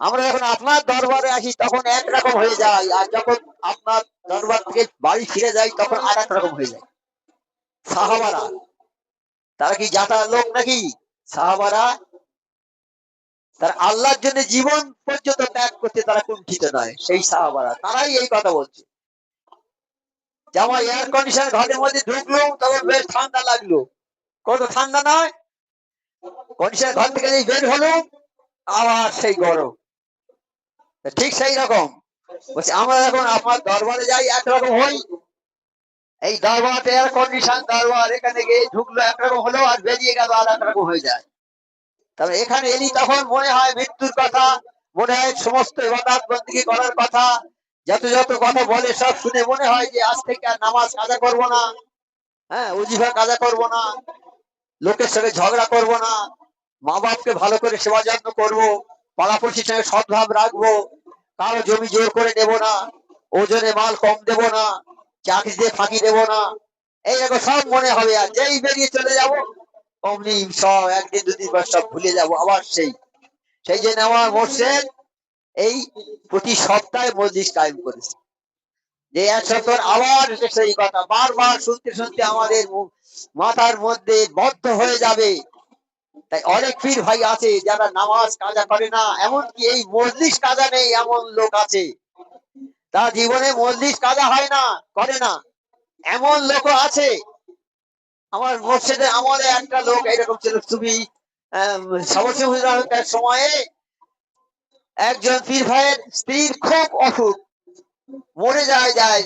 আমরা যখন আপনার দরবারে আসি তখন একরকম হয়ে যায়, আর যখন আপনার দরবার থেকে বাড়ি ফিরে যাই তখন আর এক রকম হয়ে যায়। সাহাবারা তারা কি জাতা লোক নাকি? সাহাবারা তারা আল্লাহর জন্য জীবন পর্যন্ত ত্যাগ করতে তারা কুণ্ঠিত নয়। সেই সাহাবারা তারাই এই কথা বলছে যে আমার এয়ার কন্ডিশন ঘরের মধ্যে ঢুকলো তখন বেশ ঠান্ডা লাগলো, কত ঠান্ডা নয়, কন্ডিশন ঘর থেকে বের হলো আবার সেই গরম। ঠিক সেই রকম বলছে আমরা যখন আপনার দরবারে যাই একরকম হই, এই দরবার এয়ার কন্ডিশন দরবার, এখানে গিয়ে ঢুকলো একরকম হলো আর বেরিয়ে গেল আর একরকম হয়ে যায়। তবে এখানে এলি তখন মনে হয় মৃত্যুর কথা, মনে হয় সমস্ত ইবাদত বন্দেগী করার কথা, যত যত কথা বলে সব শুনে মনে হয় যে আজ থেকে আর নামাজ কাজা করবো না, হ্যাঁ ওজিফা কাজা করবো না, লোকের সঙ্গে ঝগড়া করবো না, মা বাপকে ভালো করে সেবা যত্ন করবো, পাড়াপড়শির সঙ্গে সদ্ভাব রাখবো, কারো জমি জোর করে নেবো না, ওজনে মাল কম দেবো না, চাকরিতে ফাঁকি দেবো না, এইরকম সব মনে হবে। আর যেই বেরিয়ে চলে যাবো অমনি সব একদিন দুদিন পর সব ভুলে যাবো আবার সেই সেই জন্য আমার মোর্শেদ এই প্রতি সপ্তাহে মজলিস কায়েম করেছে, যে এক সপ্তাহ আবার সেই কথা বারবার শুনতে শুনতে আমাদের মাথার মধ্যে বদ্ধ হয়ে যাবে। তাই অনেক পীর ভাই আছে যারা নামাজ কাজা করে না, এমনকি এই মজলিস কাজা নেই এমন লোক আছে, তার জীবনে মজলিস কাজা হয় না, করে না, এমন লোক আছে। আমার মসজিদের আমলে একটা লোক এরকম ছিল, তুমি সময়ে একজন পীর ভাইয়ের স্ত্রীর খুব অসুখ, মরে যায়